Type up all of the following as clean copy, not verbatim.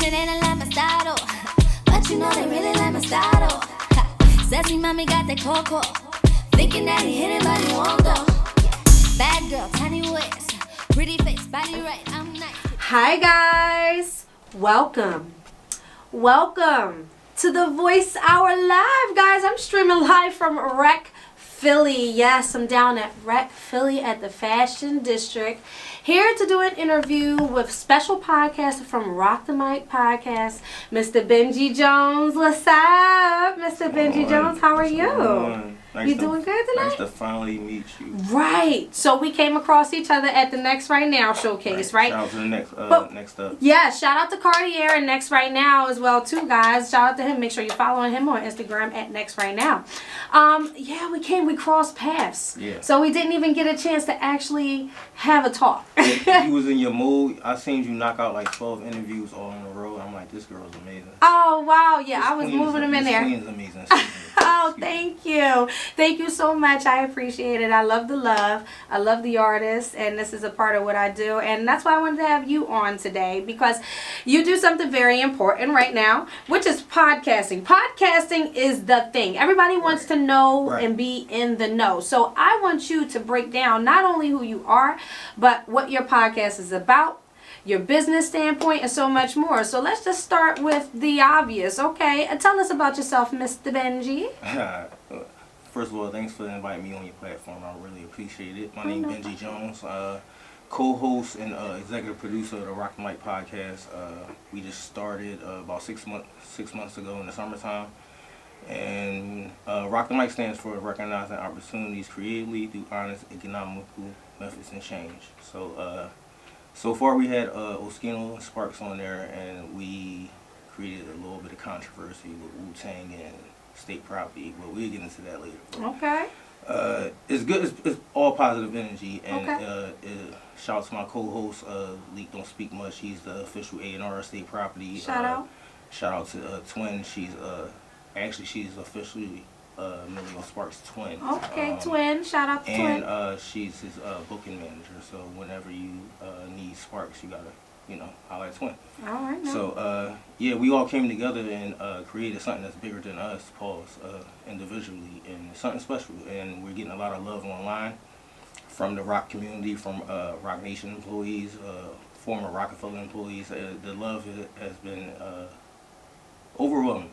it ain't a lot my style, but you know they really like my style. Sassy mommy got that cocoa, thinking that he hit it but he won't though. Bad girl, tiny waist, pretty face, body right, I'm nice. Hi guys, welcome to the Voyce Hour Live, guys. I'm streaming live from Roc-Phella. Yes, I'm down at Roc-Phella at the Fashion District, here to do an interview with special podcaster from RoCTheMic Podcast, Mr. Bengy Jones. What's up, Mr. Bengy Jones? How are you? You doing good tonight? Nice to finally meet you. Right. So we came across each other at the Next Right Now showcase, right? Shout out to the next up. Yeah, shout out to Cartier and Next Right Now as well too, guys. Shout out to him. Make sure you're following him on Instagram at Next Right Now. Yeah, we crossed paths. Yeah. So we didn't even get a chance to actually have a talk. You was in your mood. I seen you knock out like 12 interviews all in a row. I'm like, this girl's amazing. Oh wow, yeah, I was moving them in there. This queen's amazing. Oh, thank you. Thank you so much. I appreciate it. I love the love. I love the artist, and this is a part of what I do. And that's why I wanted to have you on today, because you do something very important right now, which is podcasting. Podcasting is the thing. Everybody wants to know and be in the know. So I want you to break down not only who you are, but what your podcast is about, your business standpoint, and so much more. So let's just start with the obvious, okay? Tell us about yourself, Mr. Bengy. First of all, thanks for inviting me on your platform. I really appreciate it. My name is Bengy Jones, co-host and executive producer of the RoCTheMic Podcast. We just started about 6 months ago in the summertime. And RoCTheMic stands for Recognizing Opportunities Creatively Through Honest Economical Methods and Change. So far we had Oskino and Sparks on there, and we created a little bit of controversy with Wu-Tang and state property, but we'll get into that later. Okay. It's good. It's all positive energy, and shout out to my co-host, Leak Don't Speak Much. He's the official A&R state property. Shout out. Shout out to Twin. She's officially Millie Sparks' twin. Okay, Twin. Shout out to Twin. And she's his booking manager. So whenever you need Sparks, you gotta, holler at Twin. All right. Now. So we all came together and created something that's bigger than us, individually, and something special. And we're getting a lot of love online from the rock community, from Roc Nation employees, former Roc-A-Fella employees. The love has been overwhelming.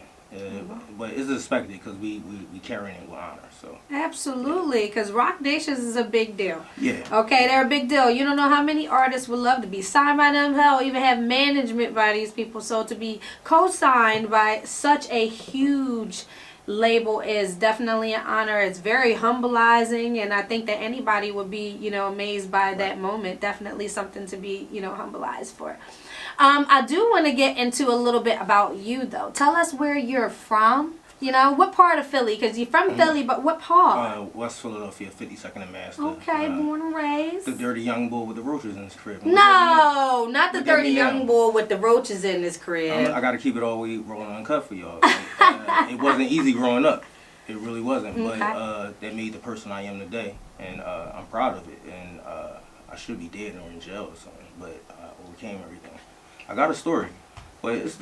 But it's expected because we carrying it with honor. So absolutely, because Roc Nation is a big deal. Yeah. Okay, they're a big deal. You don't know how many artists would love to be signed by them. Hell, even have management by these people. So to be co-signed by such a huge label is definitely an honor. It's very humbleizing, and I think that anybody would be, amazed by that moment. Definitely something to be, humbleized for. I do want to get into a little bit about you, though. Tell us where you're from. What part of Philly? Because you're from Philly, but what part? West Philadelphia, 52nd and Master. Okay, born and raised. The dirty young bull with the roaches in his crib. No, not the dirty young bull with the roaches in his crib. I got to keep it all the way rolling uncut for y'all. It wasn't easy growing up. It really wasn't. Okay. But that made the person I am today. And I'm proud of it. And I should be dead or in jail or something. But I overcame everything. I got a story. But it's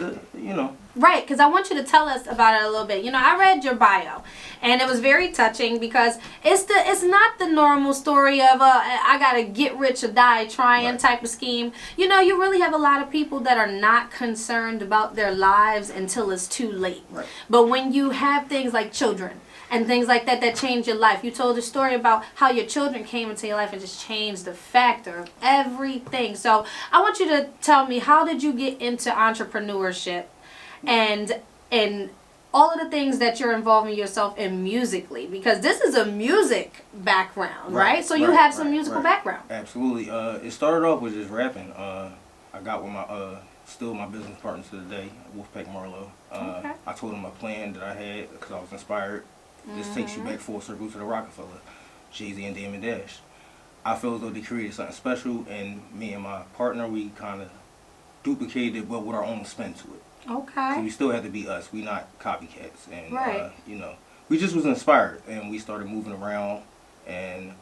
Right, because I want you to tell us about it a little bit. I read your bio, and it was very touching because it's not the normal story of I gotta get rich or die trying type of scheme. You really have a lot of people that are not concerned about their lives until it's too late. Right. But when you have things like children and things like that change your life. You told a story about how your children came into your life and just changed the factor of everything. So I want you to tell me, how did you get into entrepreneurship and all of the things that you're involving yourself in musically? Because this is a music background, right? So you have some musical background. Absolutely. It started off with just rapping. I got with still my business partner to the day, Wolfpack Marlowe. I told him a plan that I had because I was inspired. This takes you back full circle to the Roc-A-Fella, Jay-Z and Damon Dash. I feel as though they created something special, and me and my partner, we kind of duplicated it, but with our own spin to it. Okay. So we still have to be us. We not copycats, and we just was inspired, and we started moving around and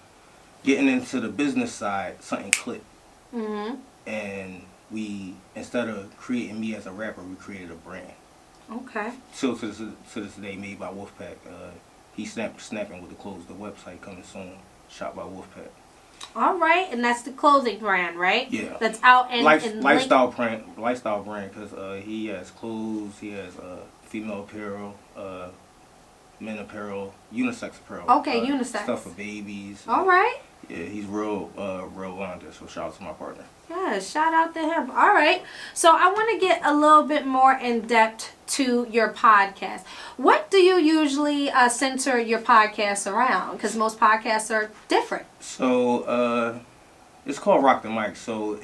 getting into the business side. Something clicked, and we, instead of creating me as a rapper, we created a brand. Okay. So to this day, made by Wolfpack. He's snapping with the clothes. The website coming soon. Shop by Wolfpack. All right, and that's the clothing brand, right? Yeah. That's out in lifestyle brand, because he has clothes, he has female apparel, men apparel, unisex apparel. Okay, unisex stuff for babies. All right. Yeah, he's real on this. So shout out to my partner. Yeah, shout out to him. All right. So I want to get a little bit more in depth to your podcast. What do you usually center your podcast around? Because most podcasts are different. So it's called RoCTheMic. So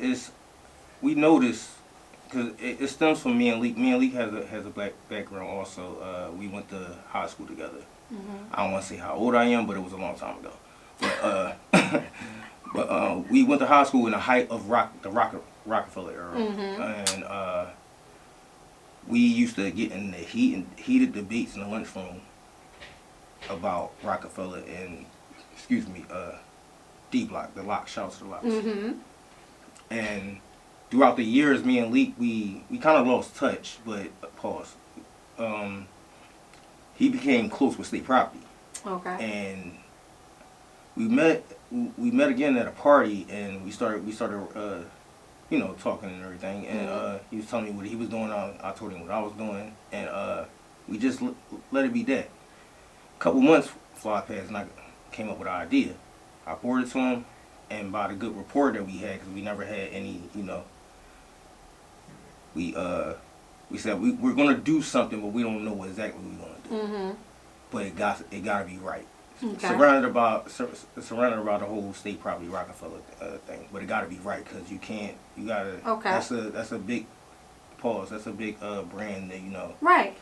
we noticed, because it stems from me and Leek. Me and Leek has a black background also. We went to high school together. Mm-hmm. I don't want to say how old I am, but it was a long time ago. But we went to high school in the height of the Roc-A-Fella era, Mm-hmm. and we used to get in the heated debates in the lunchroom about Roc-A-Fella and D Block, the Lock. Shout out to the Locks. Mm-hmm. And throughout the years, me and Leek, we kind of lost touch. But pause. He became close with State Property. Okay. And we met again at a party, and we started talking and everything, and he was telling me what he was doing, I told him what I was doing, and we just let it be that. A couple months fly past, and I came up with an idea. I forwarded it to him, and by the good rapport that we had, because we never had any, we said we're gonna do something, but we don't know exactly what we're gonna do. Mm-hmm. But it gotta be right. Okay. Surrounded about the whole State Property Roc-A-Fella thing, but it got to be right, because you gotta. Okay. That's a big pause. That's a big brand that Right.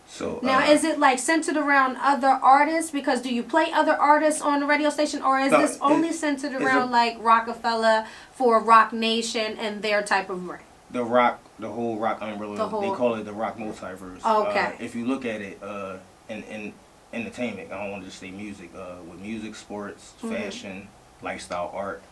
So now, is it like centered around other artists? Because do you play other artists on the radio station, or is this only centered around like Roc-A-Fella for Roc Nation and their type of brand? The whole rock umbrella. They call it the rock multiverse. Okay. If you look at it, in entertainment, I don't want to just say music, with music, sports, fashion, lifestyle, art,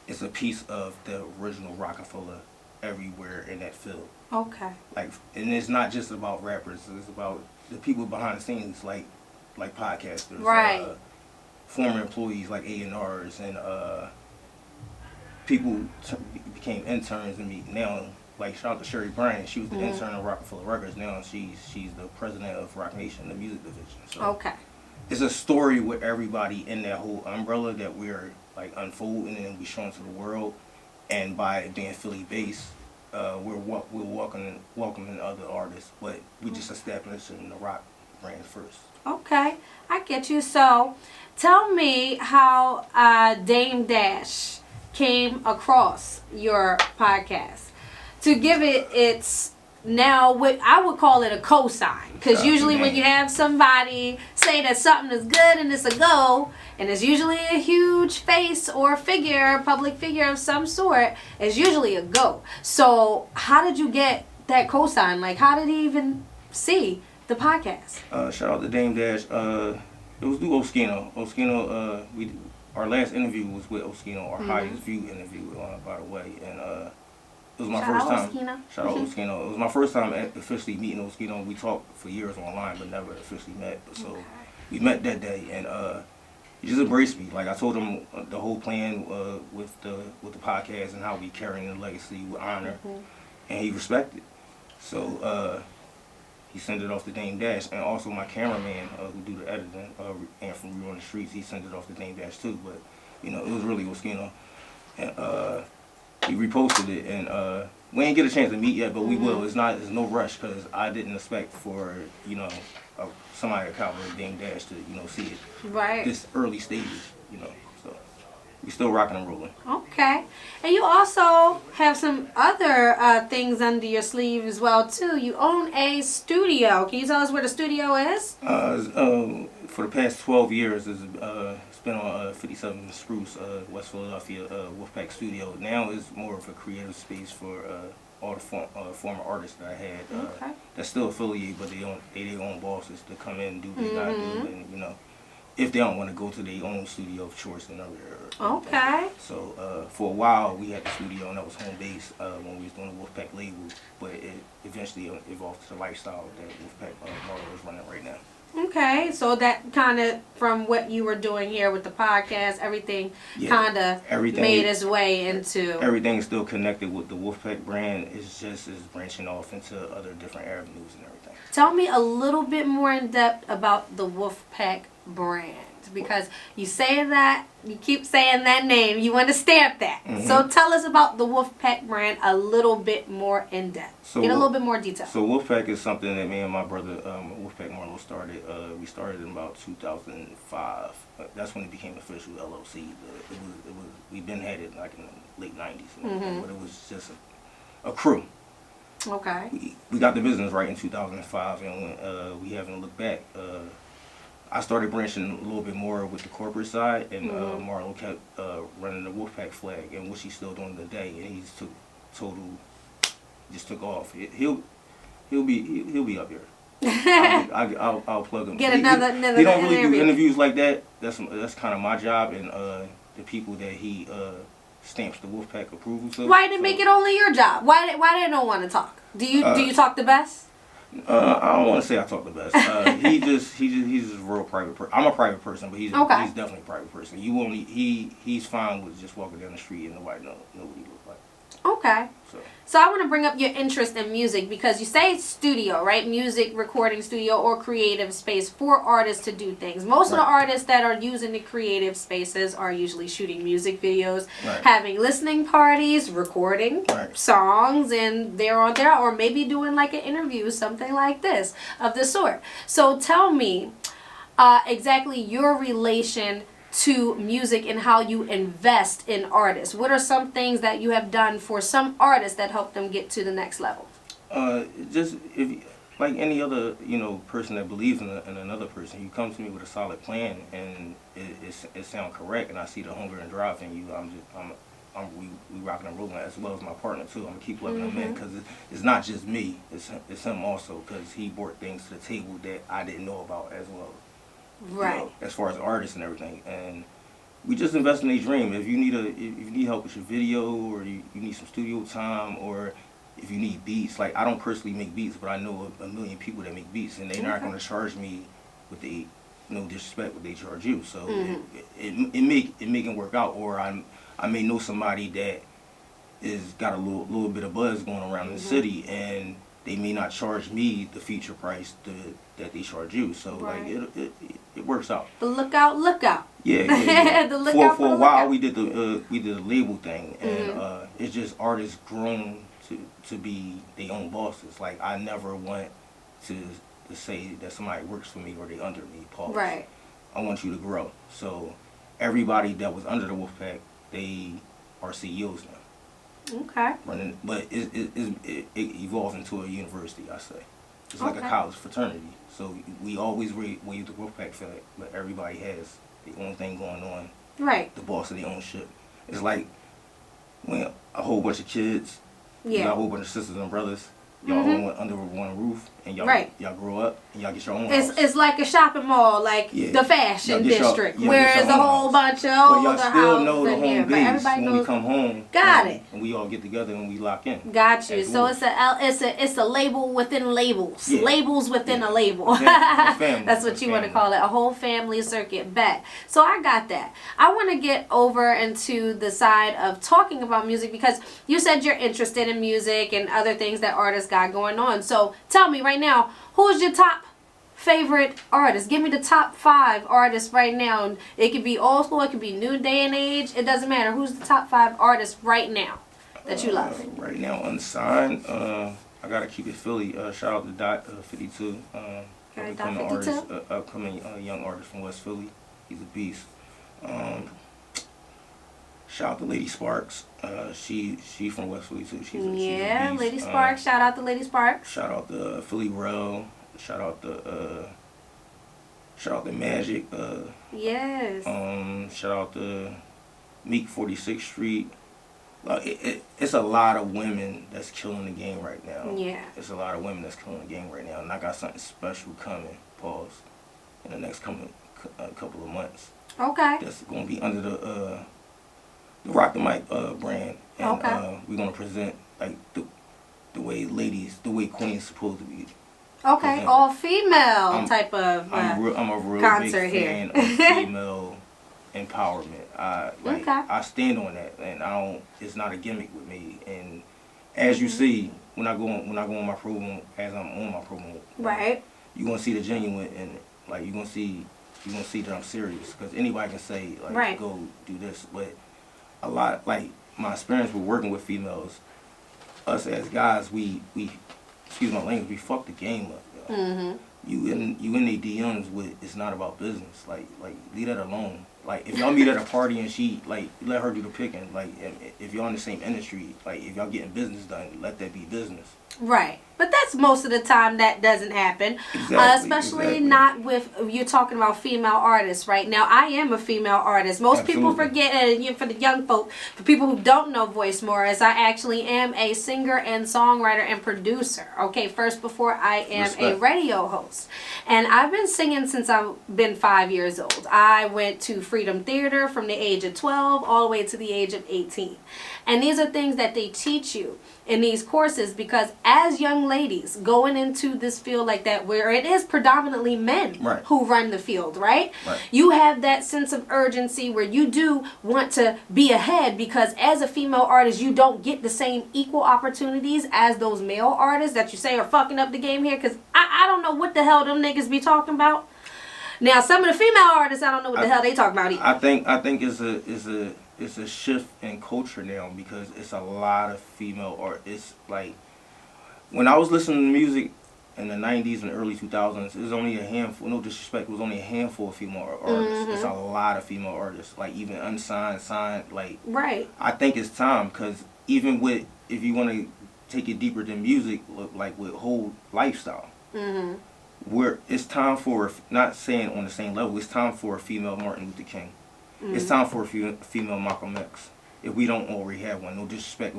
it's a piece of the original Roc-A-Fella everywhere in that field. Okay. And it's not just about rappers, it's about the people behind the scenes, like podcasters, right, former employees like A&Rs, and people became interns, and now, like, shout out to Sherry Bryant. She was the intern of Roc-A-Fella Records. Now she's the president of Roc Nation, the music division. So okay. It's a story with everybody in that whole umbrella that we're like unfolding and we showing to the world. And by it being Philly based, we're welcoming other artists, but we just establishing the rock brand first. Okay, I get you. So, tell me how Dame Dash came across your podcast. To give it its now, what I would call it a cosign, because usually when you have somebody say that something is good and it's a go, and it's usually a huge face or figure, public figure of some sort, it's usually a go. So how did you get that cosign? Like, how did he even see the podcast? Shout out to Dame Dash. It was through Oskino. Our last interview was with Oskino, our highest view interview, by the way, and it was my first time. Shout out Oskino. It was my first time officially meeting Oskino. We talked for years online, but never officially met. So we met that day, and he just embraced me. Like, I told him the whole plan with the podcast and how we carrying the legacy with honor, and he respected. So he sent it off to Dame Dash, and also my cameraman who do the editing, and from Real on the Streets, he sent it off to Dame Dash too. But it was really Oskino, and he reposted it, and we ain't get a chance to meet yet, but we will. There's no rush, because I didn't expect for somebody of caliber of Dame Dash to see it this early stages, so we still rocking and rolling. Okay, and you also have some other things under your sleeve as well too. You own a studio. Can you tell us where the studio is? For the past 12 years, it's been on 57 Spruce, West Philadelphia, Wolfpack Studio. Now it's more of a creative space for all the former artists that I had. That's still affiliated, but they their own bosses to come in and do what they gotta do, if they don't want to go to their own studio of choice and everything. Okay. So for a while we had the studio and that was home base when we was doing the Wolfpack label, but it eventually evolved to the lifestyle that Wolfpack Marlo is running right now. Okay, so that kind of, from what you were doing here with the podcast, everything kind of made its way into... Everything is still connected with the Wolfpack brand. It's just branching off into other different avenues and everything. Tell me a little bit more in depth about the Wolfpack brand, because you say that, you keep saying that name, you want to stamp that. Mm-hmm. So tell us about the Wolfpack brand a little bit more in depth. So get a little bit more detail. So Wolfpack is something that me and my brother, Wolfpack Marlo, started. We started in about 2005. That's when it became official LLC. We've been had it like in the late 90s, mm-hmm. but it was just a crew. Okay. We got the business right in 2005, and we haven't looked back. I started branching a little bit more with the corporate side, and mm-hmm. Marlo kept running the Wolfpack flag, and what she's still doing today. And he just took off. He'll be up here. I'll plug him. Get another he don't really do interviews like that. That's kind of my job, and the people that he stamps the Wolfpack approval to. Why did it make it only your job? Why they don't want to talk? Do you talk the best? I don't want to say I talk the best. He's just a real private person. I'm a private person, but he's definitely a private person. He's fine with just walking down the street and nobody know what he looks like. Okay. So I want to bring up your interest in music, because you say it's studio, right? Music recording studio or creative space for artists to do things. Most of the artists that are using the creative spaces are usually shooting music videos, having listening parties, recording songs, and they're on there, or maybe doing like an interview, something like this of the sort. So tell me exactly your relation to music and how you invest in artists. What are some things that you have done for some artists that help them get to the next level? Just like any other person that believes in another person, you come to me with a solid plan and it sounds correct, and I see the hunger and drive in you. We rocking and rolling, as well as my partner too. I'm gonna keep loving him in, because it's not just me, it's him also, because he brought things to the table that I didn't know about as well. Right. As far as artists and everything, and we just invest in a dream. If you need help with your video, or you need some studio time, or if you need beats, like I don't personally make beats, but I know a million people that make beats, and they're not going to charge me with the no disrespect what they charge you. So it make it work out. Or I may know somebody that is got a little bit of buzz going around in the city, and they may not charge me the feature price that they charge you. So like it works out. The lookout. Yeah. The lookout for a while we did the label thing, and it's just artists grown to be their own bosses. Like I never want to say that somebody works for me or they under me. Pause. Right. I want you to grow. So everybody that was under the Wolfpack, they are CEOs now. Okay. But it evolves into a university, I say. It's like a college fraternity. So we always wave the Wolfpack flag, but everybody has their own thing going on. Right. The boss of their own ship. It's like when a whole bunch of kids, you got a whole bunch of sisters and brothers, y'all all went under one roof, and y'all grow up and y'all get your own house. It's like a shopping mall, like the fashion district, where there's a whole bunch of older houses. But y'all still know the home base when we come home. Got it. And we all get together and we lock in. Got you. So it's a label within labels. Yeah. Labels within a label. That's what you want to call it. A whole family circuit back. So I got that. I want to get over into the side of talking about music, because you said you're interested in music and other things that artists got going on. So tell me right now, who's your top favorite artist? Give me the top 5 artists right now. It could be old school, it could be new day and age. It doesn't matter. Who's the top 5 artists right now that you love? Right now, unsigned. I gotta keep it Philly. Shout out to Dot 52. Upcoming young artist from West Philly. He's a beast. Shout out to Lady Sparks. She from West Philly too. She's a beast. Lady Sparks. Shout out to Lady Sparks. Shout out to Philly Rel. Shout out to Magic. Yes. Shout out to Meek 46th Street. It's a lot of women that's killing the game right now. Yeah. It's a lot of women that's killing the game right now, and I got something special coming. Pause. In the next a couple of months. Okay. That's going to be under the RoCTheMic brand, and we're going to present like the way queens supposed to be. Okay, presented. all female type of I'm a real concert big fan of female empowerment. I stand on that, and it's not a gimmick with me. And as you see, when I go on my program, as I'm on my program, right, you're gonna see the genuine, and like you're gonna see that I'm serious, because anybody can say like go do this, but a lot, like my experience with working with females, us as guys, we excuse my language, we fuck the game up. Yo. You in the DMs with, it's not about business. Like leave that alone. Like if y'all meet at a party and she like let her do the picking. Like if y'all in the same industry, like if y'all getting business done, let that be business. Right. But that's most of the time that doesn't happen. Exactly, especially not with, you're talking about female artists right now. I am a female artist. Most people forget, and for the young folk, for people who don't know Voyce Morris, I actually am a singer and songwriter and producer. Okay, first before I am a radio host. And I've been singing since I've been 5 years old. I went to Freedom Theater from the age of 12 all the way to the age of 18. And these are things that they teach you in these courses, because as young ladies going into this field like that, where it is predominantly men who run the field, right? You have that sense of urgency where you do want to be ahead, because as a female artist, you don't get the same equal opportunities as those male artists that you say are fucking up the game here, because I don't know what the hell them niggas be talking about. Now, some of the female artists, I don't know what the hell they talking about either. I think it's a shift in culture now, because it's a lot of female art. It's like when I was listening to music in the 90s and early 2000s, it was only a handful, no disrespect, it was only a handful of female artists. It's a lot of female artists, like even unsigned, signed, like. Right. I think it's time, because even with, if you want to take it deeper than music, like with whole lifestyle, where it's time for, not saying on the same level, it's time for a female Martin Luther King. It's time for a female Malcolm X. If we don't already have one, no disrespect,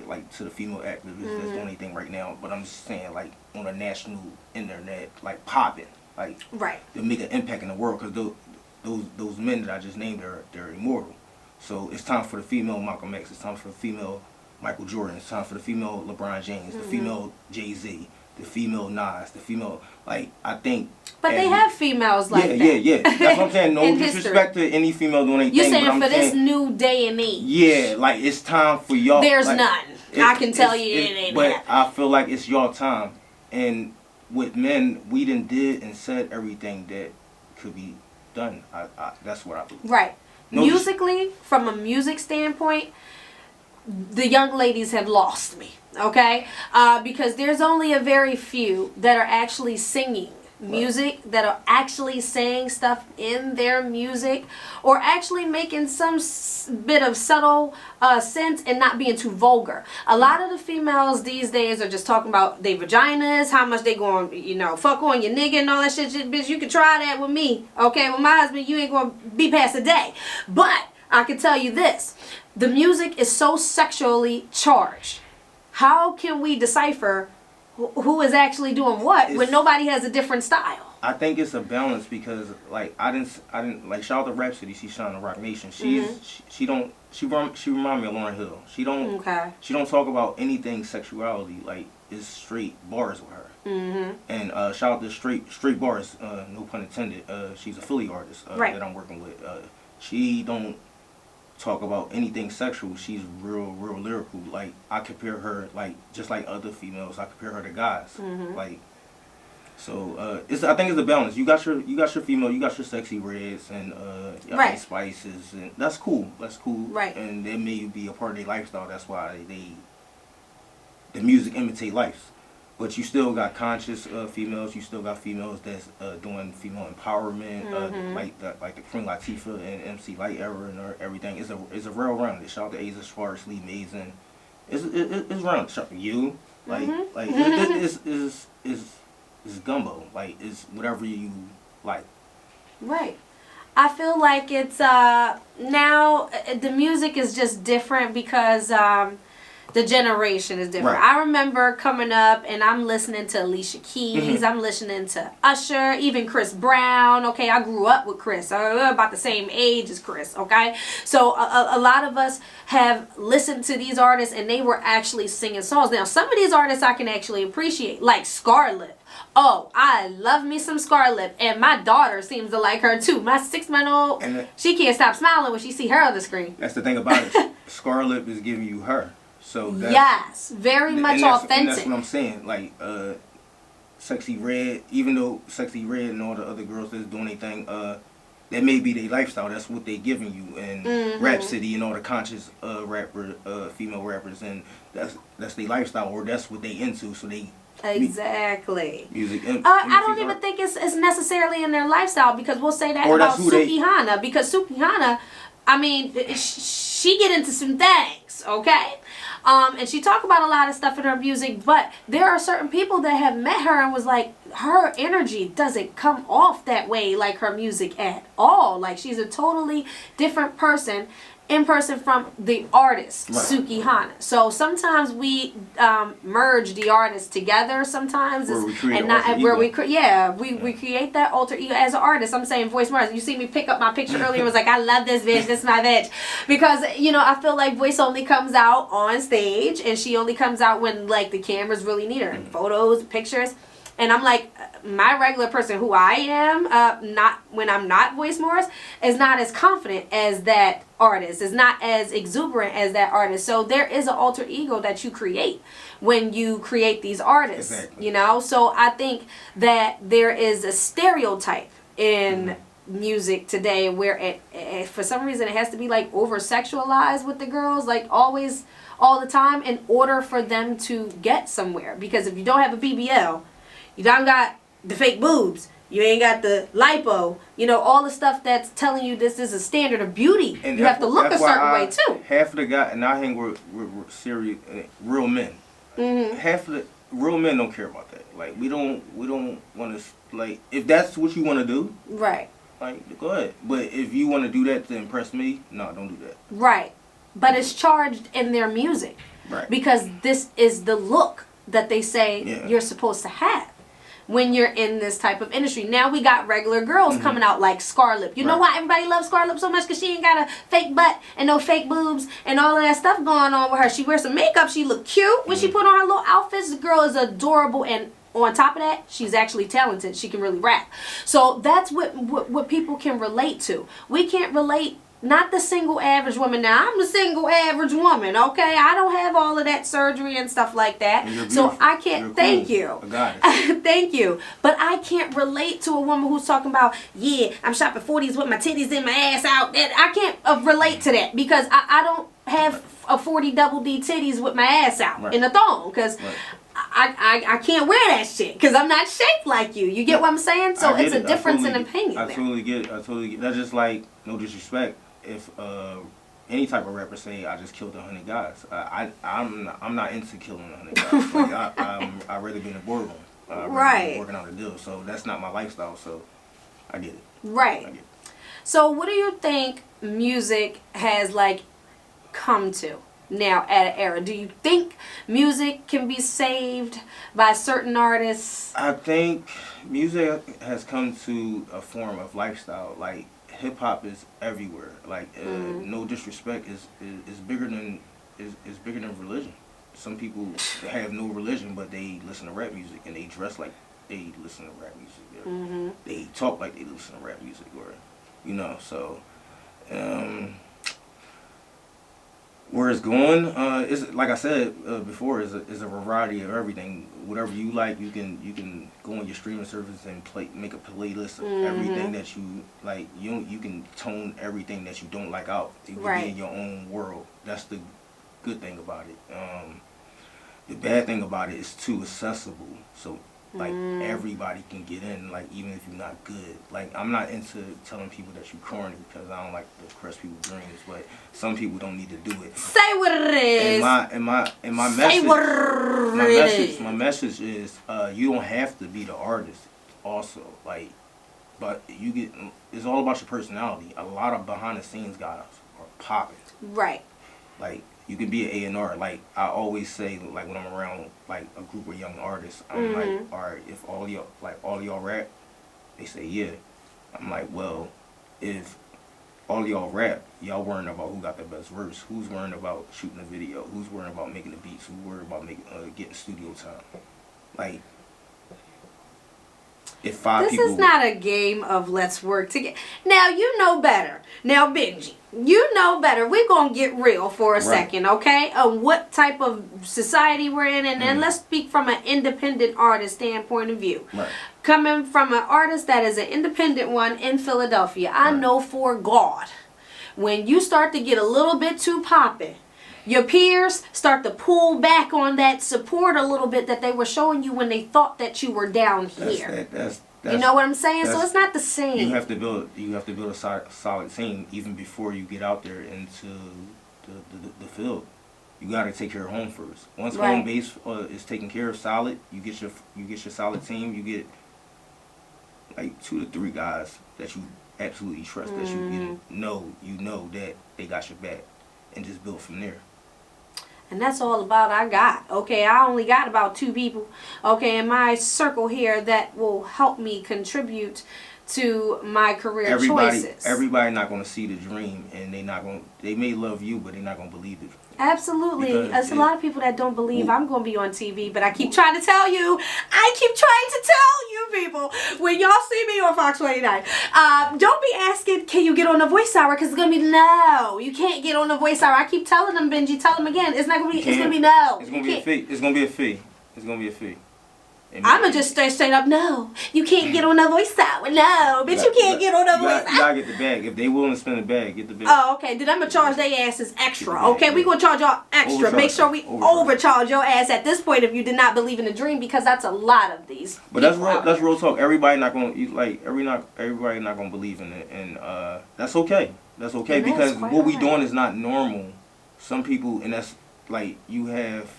like to the female activists that's doing anything right now, but I'm just saying, like on a national internet, like popping, like to make an impact in the world, because those men that I just named, they're immortal. So it's time for the female Malcolm X. It's time for the female Michael Jordan. It's time for the female LeBron James, the female Jay-Z, the female Nas, the female, like, I think. But they have females like that. Yeah. That's what I'm saying. No disrespect to any female doing anything. You're saying for this new day and age. Yeah, like, it's time for y'all. There's like, none. I can tell you it ain't But happening. I feel like it's y'all time. And with men, we done did and said everything that could be done. That's what I believe. Right. Musically, from a music standpoint, the young ladies have lost me. Okay? Because there's only a very few that are actually singing music, that are actually saying stuff in their music, or actually making some bit of subtle sense and not being too vulgar. A lot of the females these days are just talking about their vaginas, how much they going, fuck on your nigga and all that shit. Bitch, you can try that with me. Okay? With my husband, you ain't going to be past a day. But I can tell you this. The music is so sexually charged. How can we decipher who is actually doing what when nobody has a different style? I think it's a balance, because like I didn't like, shout out to Rhapsody, she's shining Rock Nation. She remind me of Lauryn Hill. She don't talk about anything sexuality, like it's straight bars with her. And shout out to straight bars, no pun intended. She's a Philly artist that I'm working with. She don't talk about anything sexual. She's real lyrical. Like, I compare her, like, just like other females, I compare her to guys. Like, so I think it's a balance. You got your female, you got your sexy reds and your Ice Spices, and that's cool. Right. And they may be a part of their lifestyle. That's why the music imitate life. But you still got conscious females. You still got females that's doing female empowerment, like the Queen Latifah and MC Light era and everything. It's a real round. Shout out to Aza Schwartz, Lee Mason. It's round. Shout out to you. It's gumbo. Like, it's whatever you like. Right. I feel like it's now the music is just different, because the generation is different. Right. I remember coming up and I'm listening to Alicia Keys, I'm listening to Usher, even Chris Brown. Okay, I grew up with Chris. I'm about the same age as Chris, okay? So a lot of us have listened to these artists and they were actually singing songs. Now, some of these artists I can actually appreciate, like Scarlett. Oh, I love me some Scarlett, and my daughter seems to like her too. My 6-month-old, she can't stop smiling when she see her on the screen. That's the thing about it. Scarlett is giving you her. So that's, yes, very much authentic. And that's what I'm saying. Like, Sexy Red, even though Sexy Red and all the other girls that's doing their thing, that may be their lifestyle. That's what they giving you. And Rhapsody and all the conscious female rappers, and that's their lifestyle, or that's what they into. So they exactly. Music. I don't even think it's necessarily in their lifestyle, because we'll say that about Sukihana, because Sukihana, I mean, she get into some things, okay? And she talk about a lot of stuff in her music, but there are certain people that have met her and was like, her energy doesn't come off that way like her music at all. Like, she's a totally different person in person from the artist, right. Sukihana. So sometimes we merge the artists together sometimes, where we create and not where we create that alter ego as an artist. I'm saying Voyce Morris. You see me pick up my picture earlier and was like, I love this bitch, this is my bitch. Because, you know, I feel like Voyce only comes out on stage, and she only comes out when like the cameras really need her, photos, pictures. And I'm like, my regular person who I am, not when I'm not Voyce Morris, is not as confident as that artist, is not as exuberant as that artist. So there is an alter ego that you create when you create these artists, exactly. You know? So I think that there is a stereotype in music today where it for some reason it has to be like over sexualized with the girls, like always, all the time, in order for them to get somewhere. Because if you don't have a BBL, you don't got the fake boobs, you ain't got the lipo, you know, all the stuff that's telling you this is a standard of beauty. And you have to look a certain way too. Half of the guys, and I hang with serious, real men. Half of the real men don't care about that. Like, we don't want to, like, if that's what you want to do, right? Like, go ahead. But if you want to do that to impress me, no, don't do that. Right. But it's charged in their music, right? Because this is the look that they say you're supposed to have when you're in this type of industry. Now we got regular girls coming out like Scarlett. You know why everybody loves Scarlett so much? Because she ain't got a fake butt and no fake boobs and all of that stuff going on with her. She wears some makeup. She look cute when she put on her little outfits. The girl is adorable, and on top of that, she's actually talented. She can really rap. So that's what people can relate to. We can't relate. Not the single average woman. Now, I'm a single average woman, okay? I don't have all of that surgery and stuff like that. So I can't, thank you. Thank you. But I can't relate to a woman who's talking about, yeah, I'm shopping 40s with my titties and my ass out. I can't relate to that, because I don't have a 40 double D titties with my ass out in a thong, because I can't wear that shit, because I'm not shaped like you. You get what I'm saying? So it's a difference in opinion. I totally get it. That's just like, no disrespect, if any type of rapper say I just killed 100 guys, I'm not into killing 100 guys. Like, I'd rather be in a boardroom, working out a deal. So that's not my lifestyle. So I get it. Right. I get it. So what do you think music has like come to now at an era? Do you think music can be saved by certain artists? I think music has come to a form of lifestyle. Like, hip hop is everywhere. Like, no disrespect, is bigger than religion. Some people have no religion, but they listen to rap music, and they dress like they listen to rap music. They talk like they listen to rap music, or So, where it's going, is, like I said before, is a variety of everything. Whatever you like, you can go on your streaming service and make a playlist of everything that you like. You can tone everything that you don't like out. You can be in your own world. That's the good thing about it. The bad thing about it is too accessible. So, like, everybody can get in, like, even if you're not good. Like, I'm not into telling people that you're corny, because I don't like to crush people's dreams, but some people don't need to do it. Say what it is. And my message, my message is, you don't have to be the artist also. Like, but it's all about your personality. A lot of behind the scenes guys are popping. Right. Like, You can be an A&R. Like I always say, like when I'm around like a group of young artists, I'm like, all right, if all y'all rap, they say yeah. I'm like, well, if all y'all rap, y'all worrying about who got the best verse, who's worrying about shooting a video, who's worrying about making the beats, who's worried about getting studio time. Like, if five people... This is not a game of let's work together. Now, you know better. Now, Benji, you know better. We're going to get real for a second, okay? What type of society we're in, and then let's speak from an independent artist standpoint of view. Right. Coming from an artist that is an independent one in Philadelphia, I know for God, when you start to get a little bit too poppin', your peers start to pull back on that support a little bit that they were showing you when they thought that you were down here. That's you know what I'm saying? So it's not the same. You have to build a solid team even before you get out there into the field. You got to take care of home first. Once home base is taken care of solid, you get your solid team. You get like 2 to 3 guys that you absolutely trust, that you know that they got your back, and just build from there. And that's all about I got. Okay, I only got about 2 people, okay, in my circle here that will help me contribute to my career choices. Everybody not going to see the dream, and they may love you, but they're not going to believe it. Absolutely. There's a lot of people that don't believe I'm going to be on TV, but I keep trying to tell you, people, when y'all see me on Fox 29, don't be asking, can you get on the Voice Hour? Because it's going to be no. You can't get on the Voice Hour. I keep telling them, Benji, tell them again. It's not going to be, it's going to be no. It's going to be a fee. It's going to be a fee. It's going to be a fee. I'm going to just stay straight up, no. You can't get on the Voice Hour. No, bitch, you can't get on the Voice Hour. You got to get the bag. If they willing to spend the bag, get the bag. Oh, okay. Then I'm going to charge their asses extra. Okay, we're going to charge y'all extra. Make sure we overcharge your ass at this point if you did not believe in the dream, because that's a lot of these. But that's real talk. Everybody not going to, everybody not going to believe in it. And that's okay. That's okay, because what we doing is not normal. Some people, and that's like, you have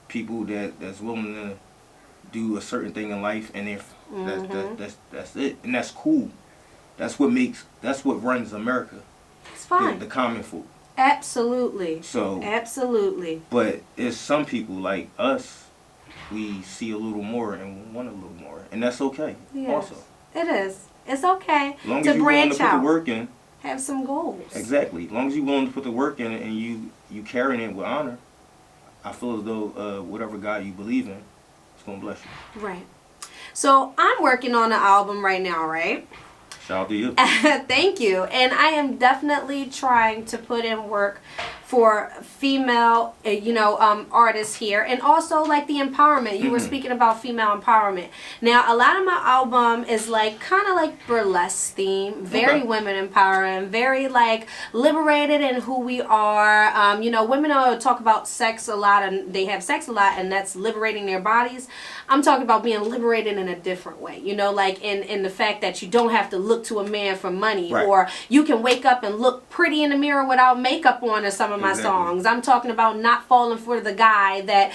people that's willing to do a certain thing in life, and if that's it, and that's cool. That's what runs America. It's fine. The common folk. Absolutely. So absolutely. But it's some people like us, we see a little more and want a little more, and that's okay. Yes, also, it is. It's okay as long to as you're willing to put the work in. Have some goals. Exactly. As long as you're willing to put the work in and you carrying it with honor, I feel as though whatever God you believe in, it's gonna bless you. Right. So I'm working on an album right now, right? Shout out to you. Thank you. And I am definitely trying to put in work for female, artists here, and also like the empowerment. You were speaking about female empowerment. Now, a lot of my album is like kind of like burlesque theme, very women empowering, very like liberated in who we are. Women talk about sex a lot, and they have sex a lot, and that's liberating their bodies. I'm talking about being liberated in a different way. Like in the fact that you don't have to look to a man for money, or you can wake up and look pretty in the mirror without makeup on, or some of my songs. I'm talking about not falling for the guy that,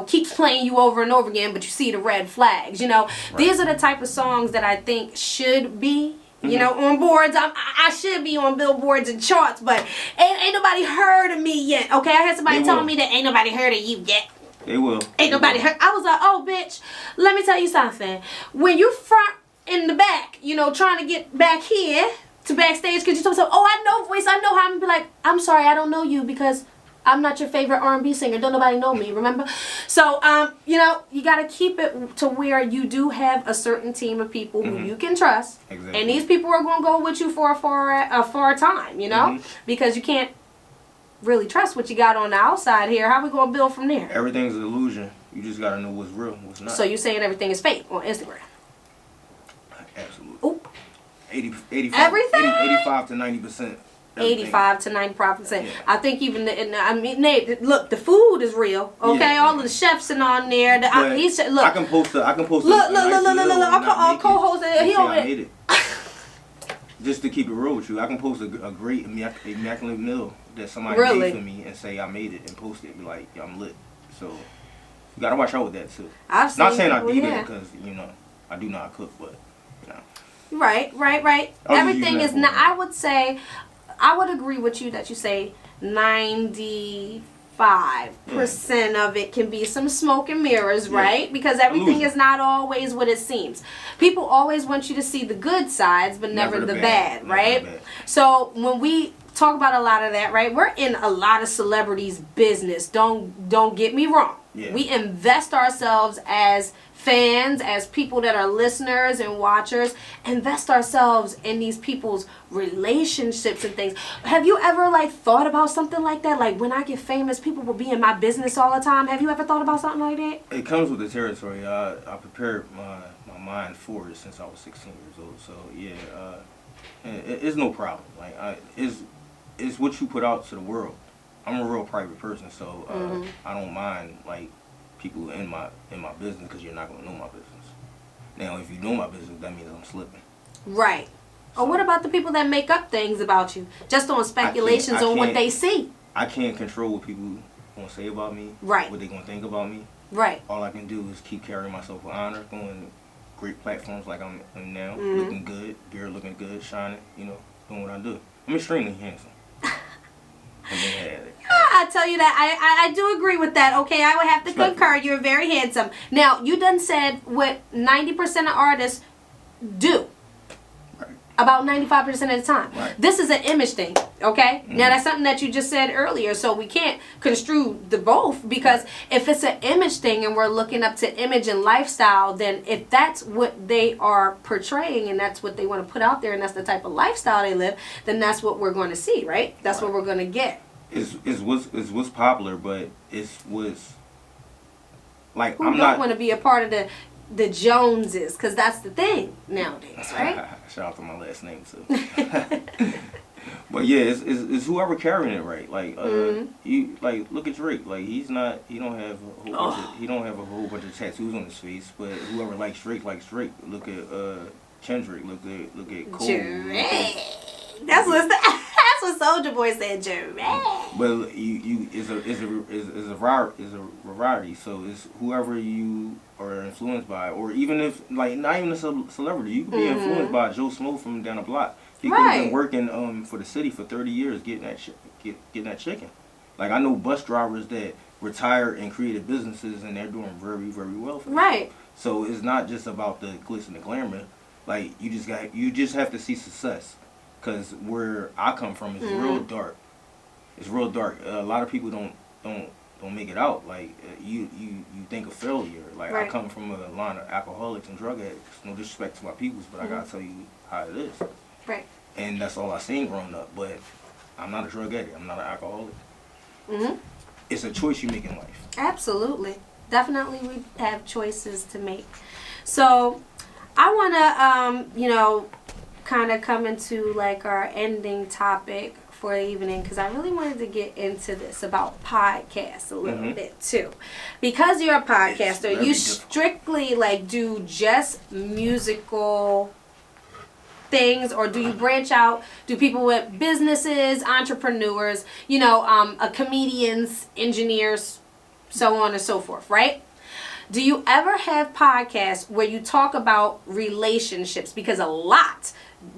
keeps playing you over and over again, but you see the red flags. These are the type of songs that I think should be, on boards. I should be on billboards and charts, but ain't nobody heard of me yet. Okay, I had somebody telling me that ain't nobody heard of you yet. They will. Ain't nobody heard. I was like, oh, bitch, let me tell you something. When you front in the back, trying to get back here to backstage, because you told me, oh, I know Voice, I know how. I'm gonna be like, I'm sorry, I don't know you because I'm not your favorite R&B singer. Don't nobody know me, remember? So, you got to keep it to where you do have a certain team of people who you can trust. Exactly. And these people are going to go with you for a far time, because you can't really trust what you got on the outside here. How we going to build from there? Everything's an illusion. You just got to know what's real and what's not. So you're saying everything is fake on Instagram? Absolutely. Oop. 85 to 90%. 85 to 95%. Yeah. I think even look, the food is real. Okay, yeah. All of the chefs and on there. Look, I can post. Look. Our co-host, he over there. Just to keep it real with you, I can post a great immaculate meal that somebody made for me and say I made it and post it. Be like, yeah, I'm lit. So you gotta watch out with that too. Not saying I did it because I do not cook, but. Right. Everything is not. I would agree with you that you say 95% 95% of it can be some smoke and mirrors, right? Because everything is not always what it seems. People always want you to see the good sides, but never the bad, right? The bad. So when we talk about a lot of that, right? We're in a lot of celebrities' business. Don't get me wrong. Yeah. We invest ourselves as fans, as people that are listeners and watchers, invest ourselves in these people's relationships and things. Have you ever thought about something like that? Like, when I get famous, people will be in my business all the time. Have you ever thought about something like that? It comes with the territory. I prepared my mind for it since I was 16 years old. So yeah, it's no problem. It's what you put out to the world. I'm a real private person, so I don't mind people in my business, because you're not going to know my business. Now, if you know my business, that means I'm slipping. Right. So, or what about the people that make up things about you, just on speculations on what they see? I can't control what people going to say about me. Right. What they going to think about me. Right. All I can do is keep carrying myself with honor, going great platforms like I'm in now, looking good, beard looking good, shining, doing what I do. I'm extremely handsome. I tell you that I do agree with that. Okay, I would have to concur. You're very handsome. Now, you done said what 90% of artists do. Right. About 95% of the time. Right. This is an image thing. Okay. Now that's something that you just said earlier, so we can't construe the both, because if it's an image thing and we're looking up to image and lifestyle, then if that's what they are portraying and that's what they want to put out there and that's the type of lifestyle they live, then that's what we're going to see, right? That's what we're going to get. It's what's popular, but it's what's who I'm don't want to be a part of the Joneses, because that's the thing nowadays, right? Shout out to my last name too. But yeah, it's whoever carrying it, right? You look at Drake. He don't have a whole bunch of tattoos on his face, but whoever likes Drake likes Drake. Look at Kendrick. Look at Cole. Drake. That's what Soulja Boy said, Drake. But is a variety. So it's whoever you are influenced by, or even if not even a celebrity, you could be influenced by Joe Smo from down the block. He could have been working for the city for 30 years getting that chicken. I know bus drivers that retired and created businesses, and they're doing very, very well for themselves. Right. So it's not just about the glitz and the glamour. You just have to see success. Because where I come from is real dark. It's real dark. A lot of people don't make it out. You think of failure. Right. I come from a line of alcoholics and drug addicts. No disrespect to my peoples, but I gotta tell you how it is. Right. And that's all I seen growing up. But I'm not a drug addict. I'm not an alcoholic. It's a choice you make in life. Absolutely. Definitely we have choices to make. So I want to, kind of come into our ending topic for the evening, because I really wanted to get into this about podcasts a little bit too. Because you're a podcaster, you strictly do just musical things, or do you branch out? Do people with businesses, entrepreneurs, comedians, engineers, so on and so forth, right? Do you ever have podcasts where you talk about relationships? Because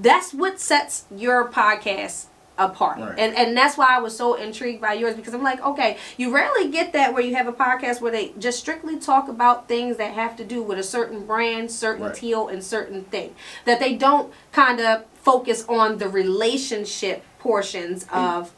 that's what sets your podcast apart. Right. And that's why I was so intrigued by yours, because I'm okay, you rarely get that where you have a podcast where they just strictly talk about things that have to do with a certain brand, certain teal, and certain thing. That they don't kind of focus on the relationship portions of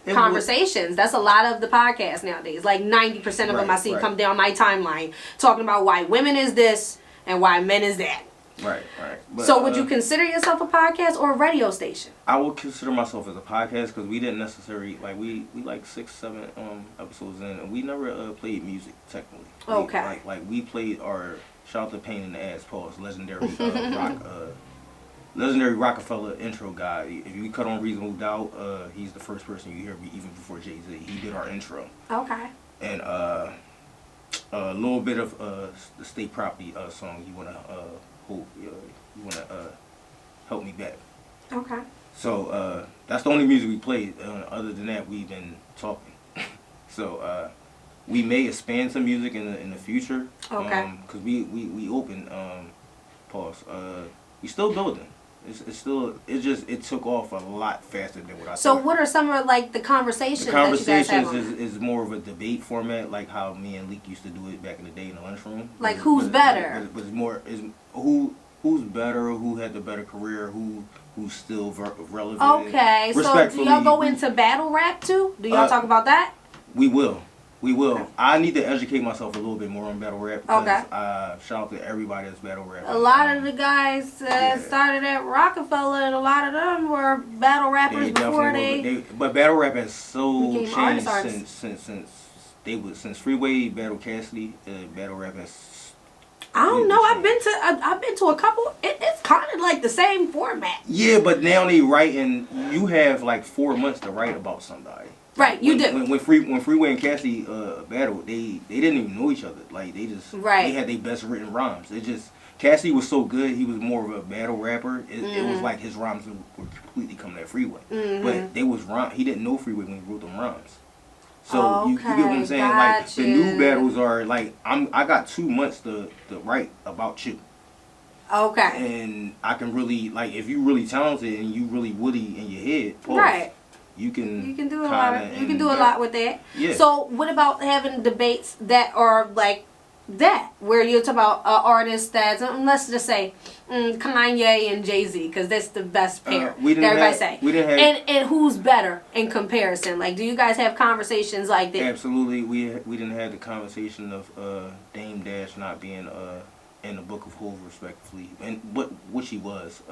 conversations. That's a lot of the podcasts nowadays. 90% of them I see come down my timeline talking about why women is this and why men is that. Right. But, so would you consider yourself a podcast or a radio station? I would consider myself as a podcast, because we didn't necessarily, we 6-7 episodes in, and we never played music technically. Okay. We played our shout out to Pain in the Ass, pause, legendary legendary Roc-A-Fella intro guy. If you cut on Reasonable Doubt, he's the first person you hear even before Jay-Z. He did our intro. Okay. And a little bit of the State Property song, You Wanna Help Me Back. Okay. So that's the only music we played. Other than that, we've been talking. So we may expand some music in the future. Okay. Because we open, pause. We still building. It's still. It took off a lot faster than what I So thought. what are some of like the conversations The that you guys have conversations on? is more of a debate format, like how me and Leek used to do it back in the day in the lunchroom. Like who's better? But it's more is who's better, who had the better career, who's still relevant. Okay, so do Respectfully, y'all go into battle rap too? Do y'all talk about that? We will. I need to educate myself a little bit more on battle rap. Because, shout out to everybody that's battle rap. A lot of the guys started at Roc-A-Fella, and a lot of them were battle rappers before they. But battle rap has so became changed artists. since Freeway Battle Cassidy. Battle rap has. I don't know. I've been to a couple. It's kind of like the same format. Yeah, but now they writing. You have like 4 months to write about somebody. Right, you do. When Freeway and Cassidy battled, they didn't even know each other. Like they just they had their best written rhymes. It just Cassidy was so good. He was more of a battle rapper. It was like his rhymes were completely coming at Freeway. But they was rhyme. He didn't know Freeway when he wrote them rhymes. So you get what I'm saying? Like the new battles are like I got 2 months to write about you. Okay. And I can really like if you really talented and you really woody in your head. Right. You can do a lot. You can do a lot with that. Yeah. So what about having debates that are like that, where you talk about artists that's let's just say Kanye and Jay-Z, because that's the best pair. We didn't and who's better in comparison? Like, do you guys have conversations like that? Absolutely. We didn't have the conversation of Dame Dash not being in the Book of Hov respectively, and what she was.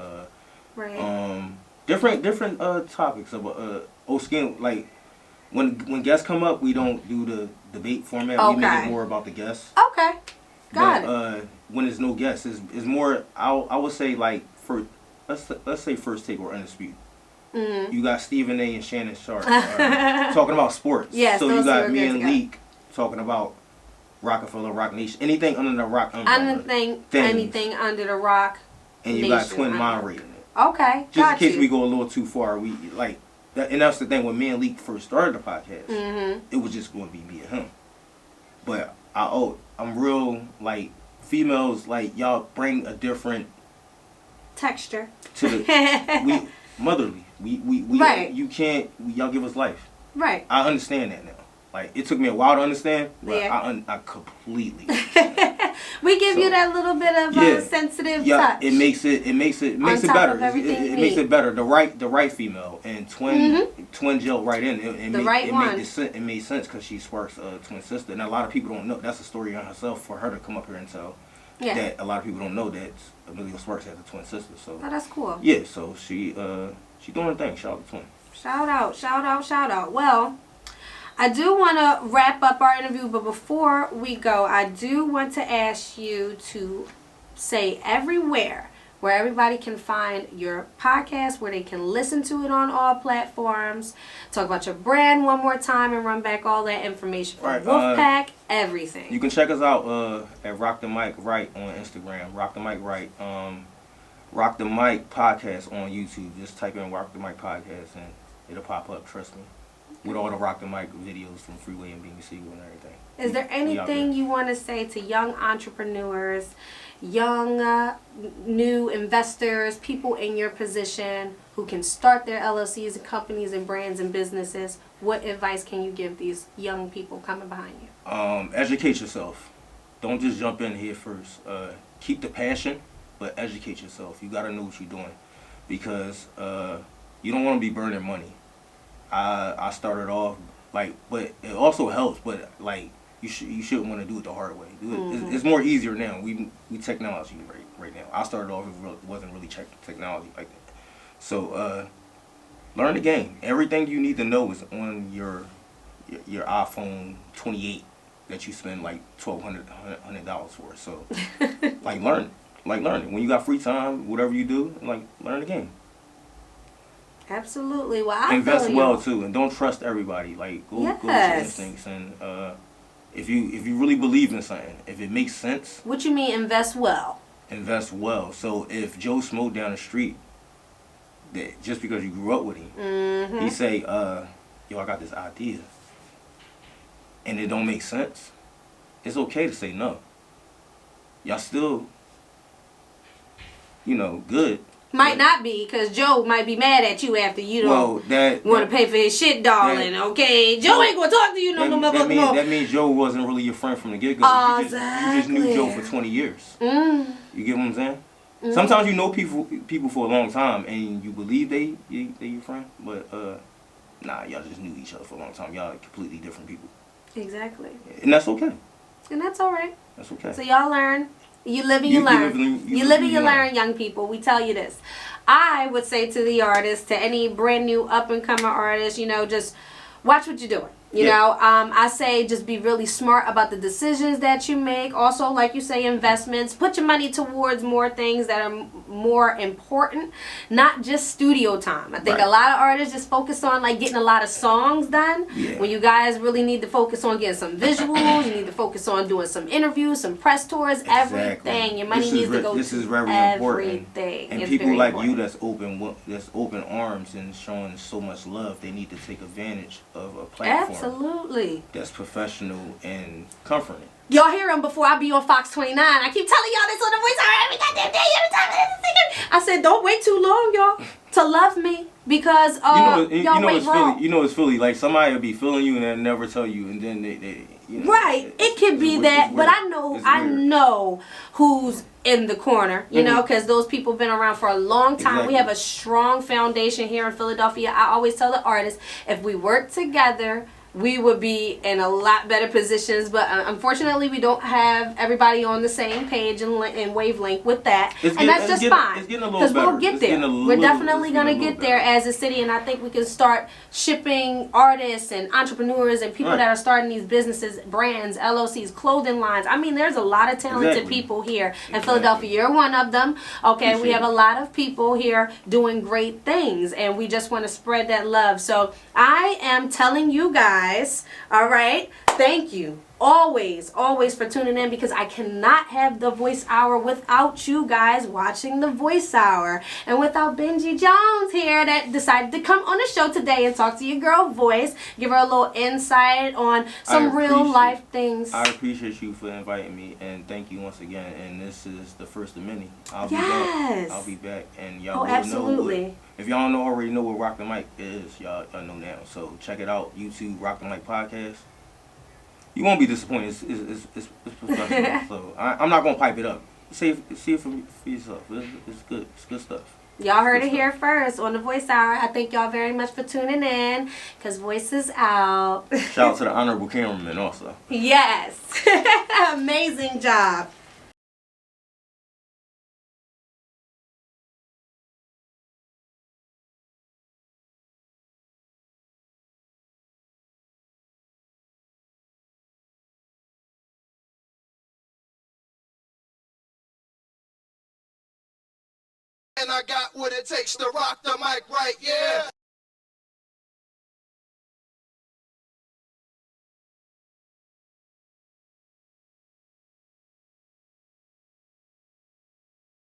Right. Different topics of skin, like when guests come up, we don't do the debate format. Okay. We make it more about the guests. Okay. Got it. When there's no guests, is more. I would say like let's say First Take or Undisputed. Mm-hmm. You got Stephen A. and Shannon Sharp talking about sports. Yes, so you got me and Leek talking about Roc-A-Fella, Roc Nation, anything under the Roc umbrella. Anything under the Roc. And you got Twin moderating it. Okay. Just in case we go a little too far, we like. And that's the thing, when me and Leek first started the podcast, it was just going to be me and him. But I'm real, like, females, like, y'all bring a different texture to the, motherly. We right. You can't, y'all give us life. Right. I understand that now. Like, it took me a while to understand, but I completely understand. We give you that little bit of sensitive touch. It makes it better. It makes it better. The right female and twin gel right in. It made sense because she Spark's twin sister, and a lot of people don't know. That's a story on herself for her to come up here and tell. Yeah. That a lot of people don't know that Amelia Sparks has a twin sister. So that's cool. Yeah. So she doing her thing. Shout out to twin. Shout out. Well, I do want to wrap up our interview, but before we go, I do want to ask you to say everywhere where everybody can find your podcast, where they can listen to it on all platforms. Talk about your brand one more time and run back all that information for Wolfpack, everything. You can check us out at RoCTheMic Right on Instagram, RoCTheMic Right, RoCTheMic Podcast on YouTube. Just type in RoCTheMic Podcast and it'll pop up, trust me. With all the RoCTheMic videos from Freeway and Bengy and everything. Is there anything you want to say to young entrepreneurs, young new investors, people in your position who can start their LLCs and companies and brands and businesses? What advice can you give these young people coming behind you? Educate yourself. Don't just jump in here first. Keep the passion, but educate yourself. You got to know what you're doing because you don't want to be burning money. I started off but it also helps. But like you shouldn't want to do it the hard way. It's more easier now. We technology right now. I started off it wasn't really technology like that. So learn the game. Everything you need to know is on your iPhone 28 that you spend like $1,200 for. So learn it. When you got free time, whatever you do, learn the game. Absolutely. Well, I invest well too, and don't trust everybody. Like go with your instincts, and if you really believe in something, if it makes sense. What you mean invest well? Invest well. So if Joe Smo down the street, that just because you grew up with him, he say, "Yo, I got this idea," and it don't make sense. It's okay to say no. Y'all still, good. Might not be, because Joe might be mad at you after you don't want to pay for his shit, darling. Okay, Joe ain't gonna talk to you no more. That means Joe wasn't really your friend from the get-go. You just knew Joe for 20 years. You get what I'm saying? Sometimes you know people for a long time and you believe they your friend, but nah, y'all just knew each other for a long time. Y'all are completely different people. Exactly. And that's okay. And that's all right. That's okay. So y'all learn. You live and you learn. You live and you learn, young people. We tell you this. I would say to the artists, to any brand new up and coming artist, just watch what you're doing. You know, I say just be really smart about the decisions that you make. Also, like you say, investments. Put your money towards more things that are more important, not just studio time. I think a lot of artists just focus on like getting a lot of songs done. When you guys really need to focus on getting some visuals, you need to focus on doing some interviews, some press tours, everything. Your money needs to go This is very everything. important. And people like you that's open arms and showing so much love, they need to take advantage of a platform. Absolutely. That's professional and comforting. Y'all hear him before I be on Fox 29. I keep telling y'all this on the Voice Hour every goddamn day, every time. I said, don't wait too long, y'all, to love me, because it's Philly. Like somebody will be feeling you and they'll never tell you, and then they right. It could be that, but I know who's in the corner, you know, because those people been around for a long time. Exactly. We have a strong foundation here in Philadelphia. I always tell the artists, if we work together, we would be in a lot better positions, but unfortunately we don't have everybody on the same page and wavelength with that, and that's just fine, because we'll get there. We're definitely going to get there as a city, and I think we can start shipping artists and entrepreneurs and people that are starting these businesses, brands, LLCs, clothing lines. I mean, there's a lot of talented people here in Philadelphia. You're one of them. Okay, we have a lot of people here doing great things, and we just want to spread that love. So I am telling you guys, all right, thank you always for tuning in, because I cannot have the Voice Hour without you guys watching the Voice Hour, and without Bengy Jones here that decided to come on the show today and talk to your girl Voice, give her a little insight on some real life things. I appreciate you for inviting me, and thank you once again. And this is the first of many. I'll be back, and y'all will know. If y'all already know what RoC-TheMic is, y'all know now. So check it out, YouTube, RoC-TheMic Podcast. You won't be disappointed. It's professional. So I'm not gonna pipe it up. See it for yourself. It's good. It's good stuff. Y'all heard it here first on the Voice Hour. I thank y'all very much for tuning in, because Voice is out. Shout out to the honorable cameraman also. Yes. Amazing job. And I got what it takes to rock the mic right, yeah.